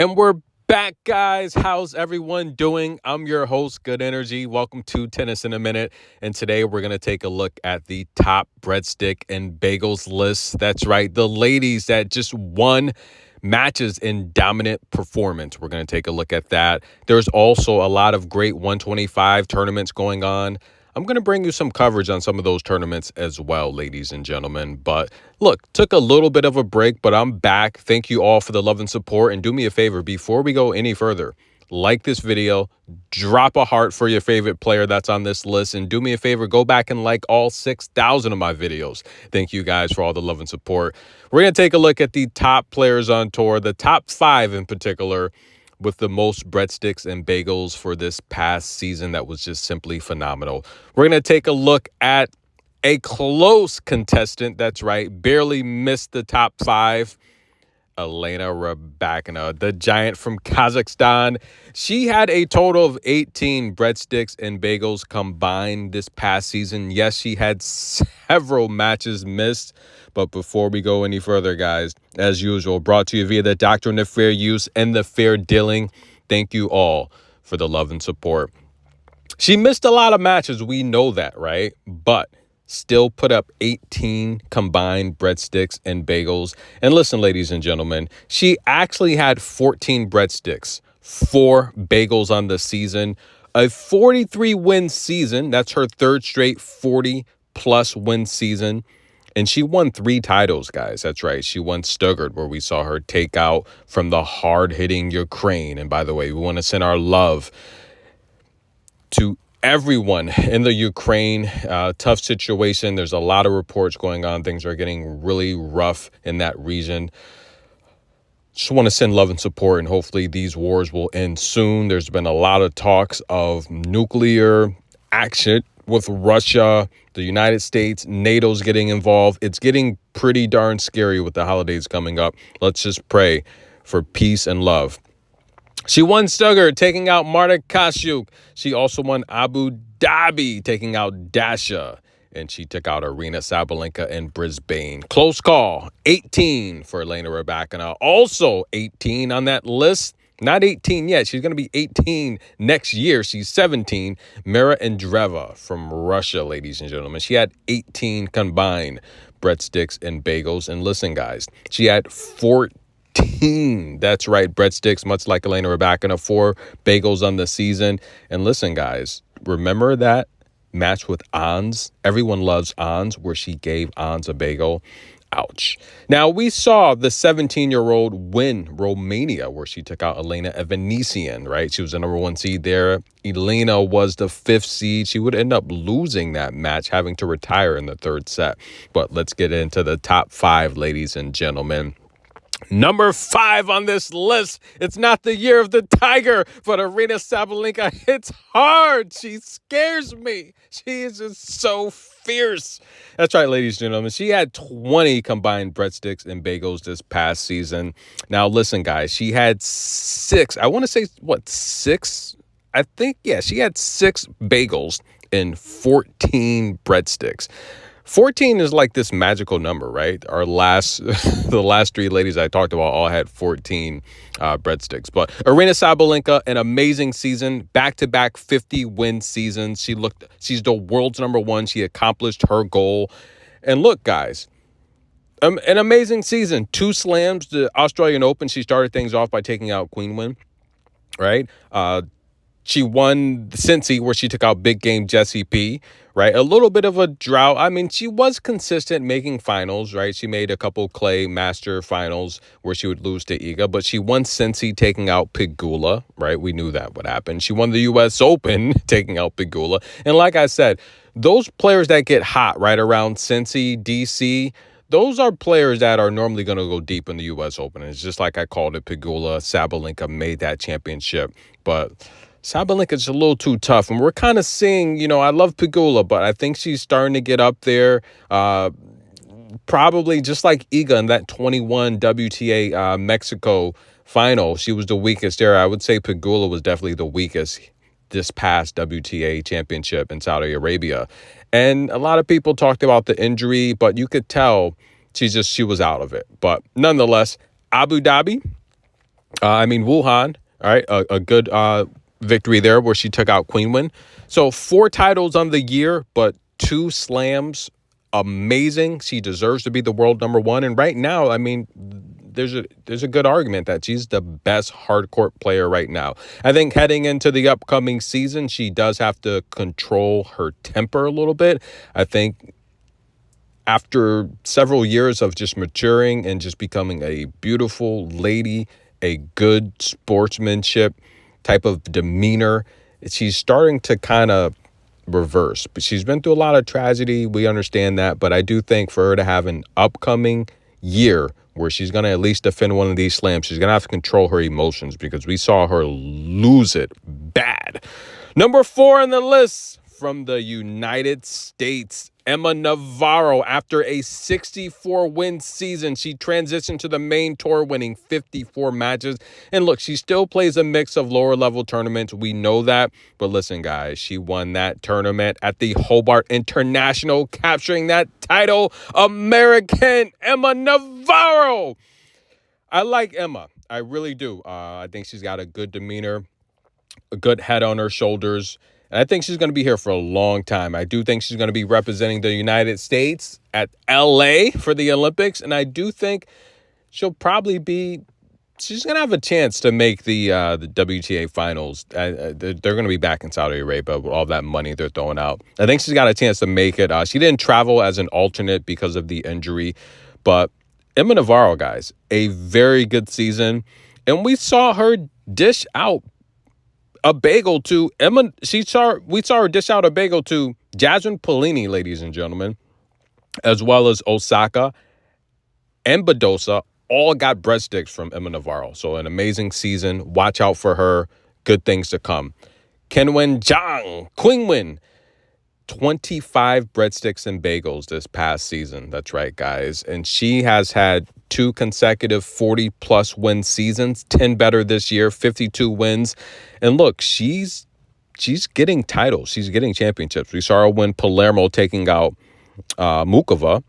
And we're back, guys. How's everyone doing? I'm your host, Good Energy. Welcome to Tennis in a Minute. And today we're going to take a look at the top breadstick and bagels list. That's right, the ladies that just won matches in dominant performance. We're going to take a look at that. There's also a lot of great 125 tournaments going on. I'm going to bring you some coverage on some of those tournaments as well, ladies and gentlemen. But look, took a little bit of a break, but I'm back. Thank you all for the love and support. And do me a favor, before we go any further, like this video, drop a heart for your favorite player that's on this list, and do me a favor, go back and like all 6,000 of my videos. Thank you guys for all the love and support. We're going to take a look at the top players on tour, the top 5 in particular, with the most breadsticks and bagels for this past season that was just simply phenomenal. We're going to take a look at a close contestant, that's right, barely missed the top 5, Elena Rybakina, the giant from Kazakhstan. She had a total of 18 breadsticks and bagels combined this past season. Yes, she had several matches missed. But before we go any further, guys, as usual, brought to you via the doctrine of fair use and the fair dealing. Thank you all for the love and support. She missed a lot of matches. We know that, right? But still put up 18 combined breadsticks and bagels. And listen, ladies and gentlemen, she actually had 14 breadsticks, 4 bagels on the season, a 43-win season. That's her third straight 40-plus win season. And she won 3 titles, guys. That's right. She won Stuttgart, where we saw her take out from the hard-hitting Ukraine. And by the way, we want to send our love to everyone in the Ukraine. Tough situation. There's a lot of reports going on. Things are getting really rough in that region. Just want to send love and support, and hopefully these wars will end soon. There's been a lot of talks of nuclear action with Russia, the United States, NATO's getting involved. It's getting pretty darn scary with the holidays coming up. Let's just pray for peace and love. She won Stuttgart, taking out Marta Kostyuk. She also won Abu Dhabi, taking out Dasha. And she took out Aryna Sabalenka in Brisbane. Close call. 18 for Elena Rybakina. Also 18 on that list. Not 18 yet. She's going to be 18 next year. She's 17. Mirra Andreeva from Russia, ladies and gentlemen. She had 18 combined breadsticks and bagels. And listen, guys, she had 14. That's right, breadsticks, much like Elena Rybakina, 4 bagels on the season. And listen, guys, remember that match with Ons? Everyone loves Ons, where she gave Ons a bagel. Ouch. Now, we saw the 17-year-old win Romania, where she took out Elena Evanesian, right? She was the number 1 seed there. Elena was the 5th seed. She would end up losing that match, having to retire in the 3rd set. But let's get into the top 5, ladies and gentlemen. Number 5 on this list. It's not the year of the tiger, but Aryna Sabalenka hits hard. She scares me. She is just so fierce. That's right, ladies and gentlemen. She had 20 combined breadsticks and bagels this past season. Now, listen, guys, she had 6. I want to say, 6? I think, yeah, she had 6 bagels and 14 breadsticks. 14 is like this magical number, right? The last 3 ladies I talked about all had 14 breadsticks. But Aryna Sabalenka, an amazing season, back-to-back 50-win seasons. She's the world's number 1. She accomplished her goal. And look, guys, an amazing season. 2 slams, the Australian Open. She started things off by taking out Qinwen, right? She won Cincy, where she took out big game Jessie P, right? A little bit of a drought. I mean, she was consistent making finals, right? She made a couple Clay Master finals where she would lose to Iga, but she won Cincy taking out Pegula, right? We knew that would happen. She won the U.S. Open taking out Pegula. And like I said, those players that get hot right around Cincy, D.C., those are players that are normally going to go deep in the U.S. Open. And it's just like I called it, Pegula, Sabalenka made that championship, but Sabalenka's a little too tough, and we're kind of seeing, I love Pegula, but I think she's starting to get up there. Probably just like Iga in that 21 WTA Mexico final, she was the weakest there. I would say Pegula was definitely the weakest this past WTA championship in Saudi Arabia. And a lot of people talked about the injury, but you could tell she was out of it. But nonetheless, Abu Dhabi, Wuhan, all right, a good victory there where she took out Qinwen. So 4 titles on the year, but 2 slams. Amazing. She deserves to be the world number 1. And right now, there's a good argument that she's the best hardcourt player right now. I think heading into the upcoming season, she does have to control her temper a little bit. I think after several years of just maturing and just becoming a beautiful lady, a good sportsmanship type of demeanor, she's starting to kind of reverse. But she's been through a lot of tragedy. We understand that. But I do think for her to have an upcoming year where she's going to at least defend one of these slams, she's going to have to control her emotions because we saw her lose it bad. Number 4 on the list from the United States, Emma Navarro. After a 64-win season, she transitioned to the main tour, winning 54 matches. And look, she still plays a mix of lower-level tournaments. We know that. But listen, guys, she won that tournament at the Hobart International, capturing that title. American Emma Navarro. I like Emma. I really do. I think she's got a good demeanor, a good head on her shoulders. And I think she's going to be here for a long time. I do think she's going to be representing the United States at LA for the Olympics. And I do think she'll probably be, she's going to have a chance to make the WTA finals. They're going to be back in Saudi Arabia with all that money they're throwing out. I think she's got a chance to make it. She didn't travel as an alternate because of the injury. But Emma Navarro, guys, a very good season. And we saw her dish out a bagel to Emma. We saw her dish out a bagel to Jasmine Paolini, ladies and gentlemen, as well as Osaka and Badosa. All got breadsticks from Emma Navarro. So an amazing season. Watch out for her. Good things to come. Qinwen Zheng, Qinwen, 25 breadsticks and bagels this past season. That's right, guys. And she has had 2 consecutive 40-plus win seasons, 10 better this year, 52 wins. And look, she's getting titles. She's getting championships. We saw her win Palermo, taking out Mukova.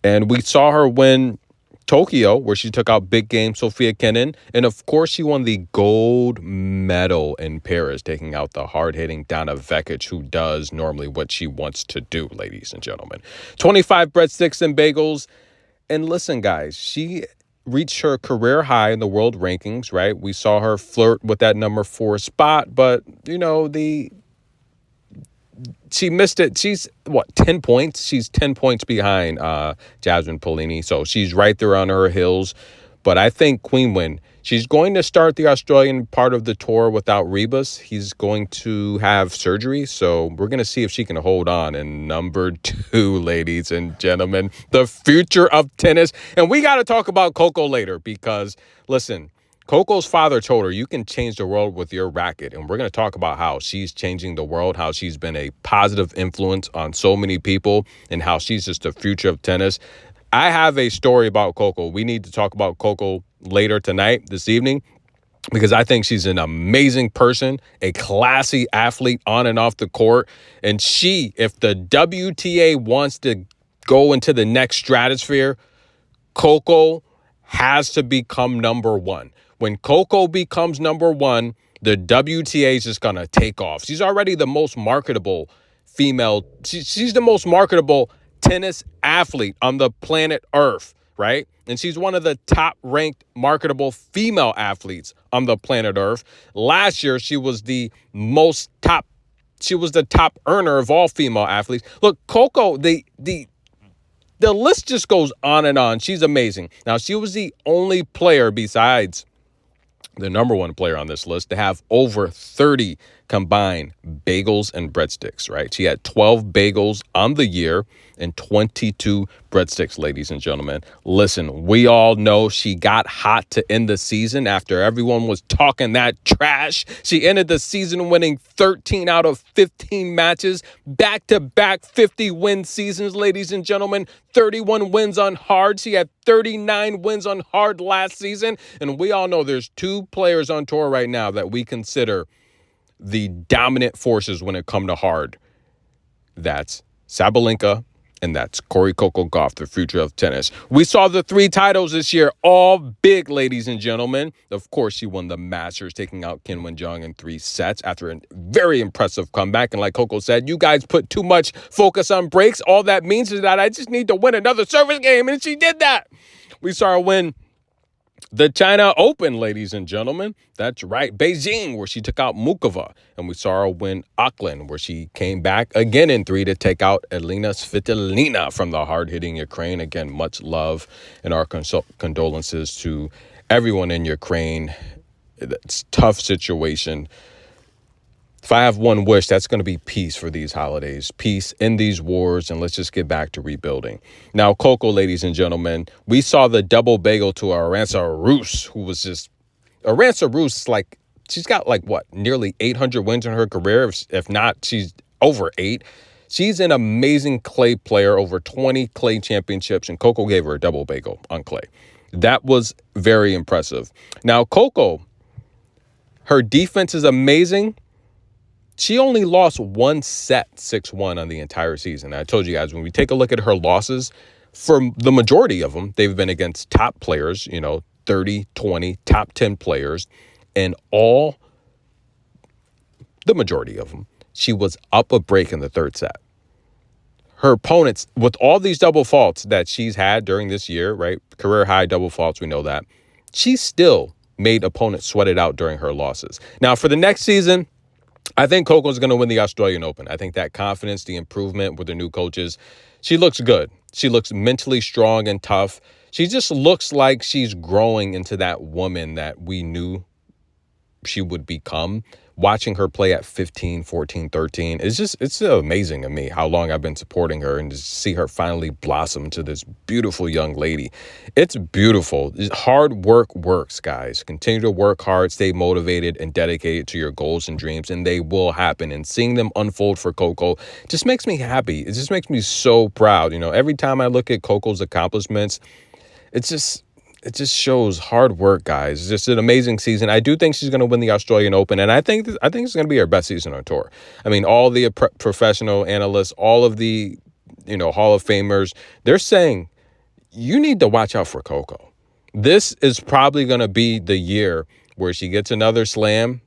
And we saw her win Tokyo, where she took out big game Sofia Kenin. And of course, she won the gold medal in Paris, taking out the hard-hitting Dana Vekic, who does normally what she wants to do, ladies and gentlemen. 25 breadsticks and bagels. And listen, guys, she reached her career high in the world rankings, right? We saw her flirt with that number 4 spot, but, she missed it. She's 10 points? She's 10 points behind Jasmine Paolini. So she's right there on her heels. But I think Qinwen, she's going to start the Australian part of the tour without Rybakina. He's going to have surgery. So we're going to see if she can hold on. And number 2, ladies and gentlemen, the future of tennis. And we got to talk about Coco later because, listen, Coco's father told her, you can change the world with your racket. And we're going to talk about how she's changing the world, how she's been a positive influence on so many people, and how she's just the future of tennis. I have a story about Coco. We need to talk about Coco later tonight, this evening, because I think she's an amazing person, a classy athlete on and off the court. And if the WTA wants to go into the next stratosphere, Coco has to become number 1. When Coco becomes number 1, the WTA is just going to take off. She's already the most marketable female. She's the most marketable tennis athlete on the planet Earth, right? And she's one of the top-ranked marketable female athletes on the planet Earth. Last year, she was the top earner of all female athletes. Look, Coco, the list just goes on and on. She's amazing. Now, she was the only player besides the number 1 player on this list to have over 30 combined bagels and breadsticks, right? She had 12 bagels on the year and 22 breadsticks, ladies and gentlemen. Listen, we all know she got hot to end the season after everyone was talking that trash. She ended the season winning 13 out of 15 matches, back-to-back 50-win seasons, ladies and gentlemen. 31 wins on hard. She had 39 wins on hard last season. And we all know there's 2 players on tour right now that we consider the dominant forces when it comes to hard. That's Sabalenka And that's Corey Coco Gauff, the future of tennis. We saw the 3 titles this year, all big, ladies and gentlemen. Of course, she won the Masters, taking out Qinwen Zheng in 3 sets after a very impressive comeback. And like Coco said, you guys put too much focus on breaks. All that means is that I just need to win another service game. And she did that. We saw her win the China Open, ladies and gentlemen. That's right. Beijing, where she took out Mukova. And we saw her win Auckland, where she came back again in 3 to take out Elena Svitolina from the hard-hitting Ukraine. Again, much love and our condolences to everyone in Ukraine. It's a tough situation. If I have one wish, that's going to be peace for these holidays, peace in these wars, and let's just get back to rebuilding. Now, Coco, ladies and gentlemen, we saw the double bagel to Aryna Rus, who was just Aryna Rus. Like, she's got nearly 800 wins in her career. If not, she's over 8. She's an amazing clay player, over 20 clay championships, and Coco gave her a double bagel on clay. That was very impressive. Now, Coco, her defense is amazing. She only lost 1 set, 6-1 on the entire season. I told you guys, when we take a look at her losses, for the majority of them, they've been against top players, 30, 20, top 10 players. And the majority of them, she was up a break in the 3rd set. Her opponents, with all these double faults that she's had during this year, right? Career high double faults, we know that. She still made opponents sweat it out during her losses. Now, for the next season, I think Coco's going to win the Australian Open. I think that confidence, the improvement with the new coaches, she looks good. She looks mentally strong and tough. She just looks like she's growing into that woman that we knew she would become. Watching her play at 15, 14, 13, it's amazing to me how long I've been supporting her, and to see her finally blossom into this beautiful young lady. It's beautiful. Hard work works, guys. Continue to work hard, stay motivated, and dedicated to your goals and dreams, and they will happen. And seeing them unfold for Coco just makes me happy. It just makes me so proud. Every time I look at Coco's accomplishments, it just shows hard work, guys. It's just an amazing season. I do think she's going to win the Australian Open, and I think it's going to be her best season on tour. I mean, all the professional analysts, all of the Hall of Famers, they're saying you need to watch out for Coco. This is probably going to be the year where she gets another slam.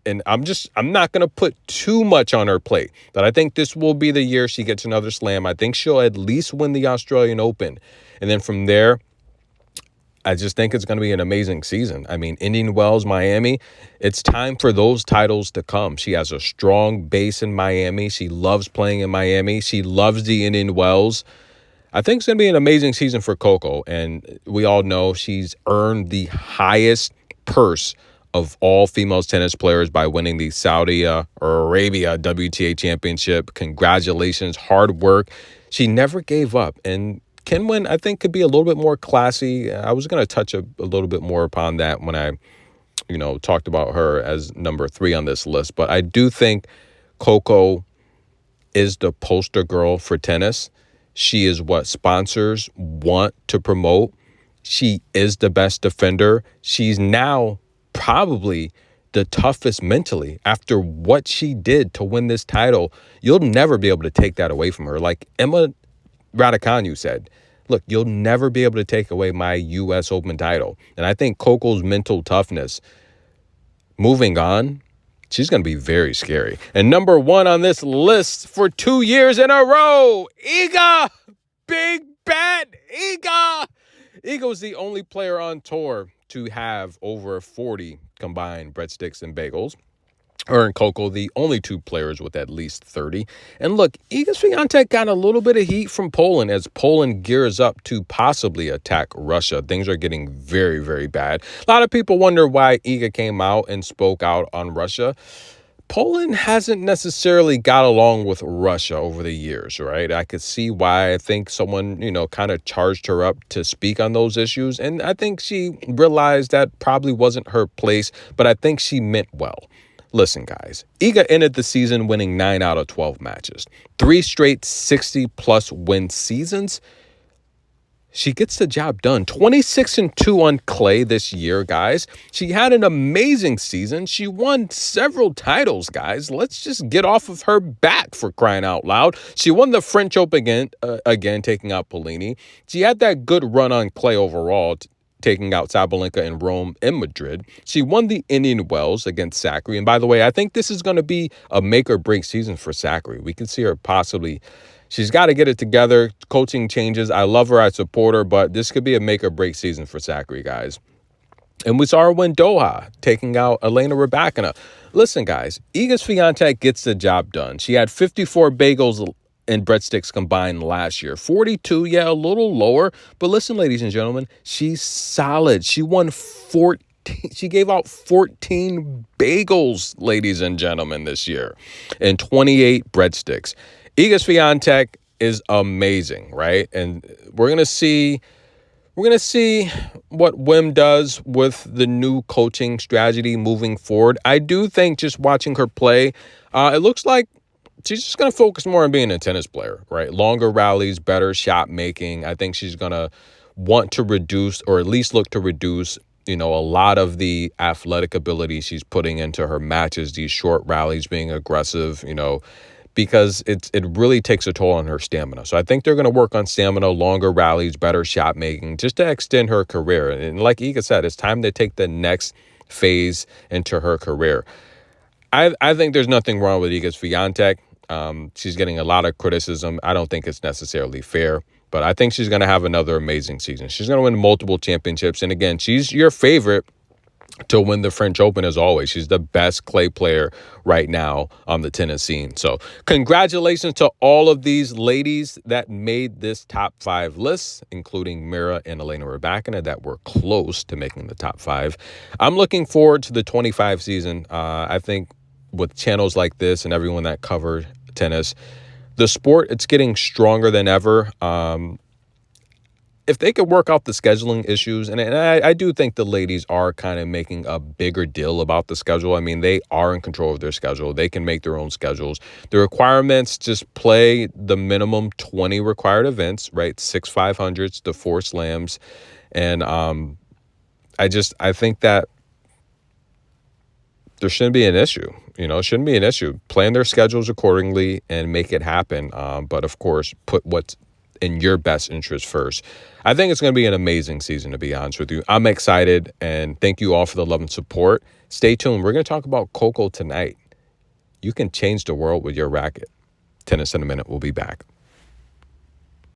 And I'm not going to put too much on her plate, but I think this will be the year she gets another slam. I think she'll at least win the Australian Open, and then from there, I just think it's going to be an amazing season. I mean, Indian Wells, Miami, it's time for those titles to come. She has a strong base in Miami. She loves playing in Miami. She loves the Indian Wells. I think it's going to be an amazing season for Coco. And we all know she's earned the highest purse of all female tennis players by winning the Saudi Arabia WTA championship. Congratulations. Hard work. She never gave up. And Qinwen, I think, could be a little bit more classy. I was going to touch a little bit more upon that when I, talked about her as number 3 on this list. But I do think Coco is the poster girl for tennis. She is what sponsors want to promote. She is the best defender. She's now probably the toughest mentally after what she did to win this title. You'll never be able to take that away from her. Like Emma Raducanu said, look, you'll never be able to take away my U.S. Open title. And I think Coco's mental toughness, moving on, she's going to be very scary. And number 1 on this list for 2 years in a row, Iga, big bad Iga. Iga was the only player on tour to have over 40 combined breadsticks and bagels. Her and Coco, the only 2 players with at least 30. And look, Iga Swiatek got a little bit of heat from Poland as Poland gears up to possibly attack Russia. Things are getting very, very bad. A lot of people wonder why Iga came out and spoke out on Russia. Poland hasn't necessarily got along with Russia over the years, right? I could see why. I think someone, kind of charged her up to speak on those issues. And I think she realized that probably wasn't her place, but I think she meant well. Listen, guys, Iga ended the season winning 9 out of 12 matches, 3 straight 60-plus win seasons. she gets the job done. 26-2 on clay this year, guys. She had an amazing season. She won several titles, guys. Let's just get off of her back, for crying out loud. She won the French Open again, taking out Polini. She had that good run on clay overall, taking out Sabalenka in Rome and Madrid. She won the Indian Wells against Zachary. And by the way, I think this is going to be a make or break season for Zachary. We can see her possibly. She's got to get it together. Coaching changes. I love her. I support her. But this could be a make or break season for Zachary, guys. And we saw her win Doha, taking out Elena Rybakina. Listen, guys, Iga Swiatek gets the job done. She had 54 bagels and breadsticks combined last year. 42, yeah, a little lower. But listen, ladies and gentlemen, she's solid. She won 14. She gave out 14 bagels, ladies and gentlemen, this year, and 28 breadsticks. Iga Swiatek is amazing, right? And we're gonna see what Wim does with the new coaching strategy moving forward. I do think just watching her play, it looks like she's just going to focus more on being a tennis player, right? Longer rallies, better shot making. I think she's going to want to reduce, or at least look to reduce, a lot of the athletic ability she's putting into her matches, these short rallies, being aggressive, because it really takes a toll on her stamina. So I think they're going to work on stamina, longer rallies, better shot making, just to extend her career. And like Iga said, it's time to take the next phase into her career. I think there's nothing wrong with Iga Swiatek. She's getting a lot of criticism. I don't think it's necessarily fair, but I think she's going to have another amazing season. She's going to win multiple championships. And again, she's your favorite to win the French Open as always. She's the best clay player right now on the tennis scene. So congratulations to all of these ladies that made this top 5 list, including Mirra and Elena Rybakina, that were close to making the top 5. I'm looking forward to the 25 season. I think with channels like this and everyone that covered tennis, the sport, it's getting stronger than ever. If they could work out the scheduling issues, and I do think the ladies are kind of making a bigger deal about the schedule. I mean, they are in control of their schedule. They can make their own schedules. The requirements, just play the minimum 20 required events, right? 6 500s to 4 slams. And I think that there shouldn't be an issue. It shouldn't be an issue. Plan their schedules accordingly and make it happen. But of course, put what's in your best interest first. I think it's going to be an amazing season, to be honest with you. I'm excited, and thank you all for the love and support. Stay tuned. We're going to talk about Coco tonight. You can change the world with your racket. Tennis in a Minute. We'll be back.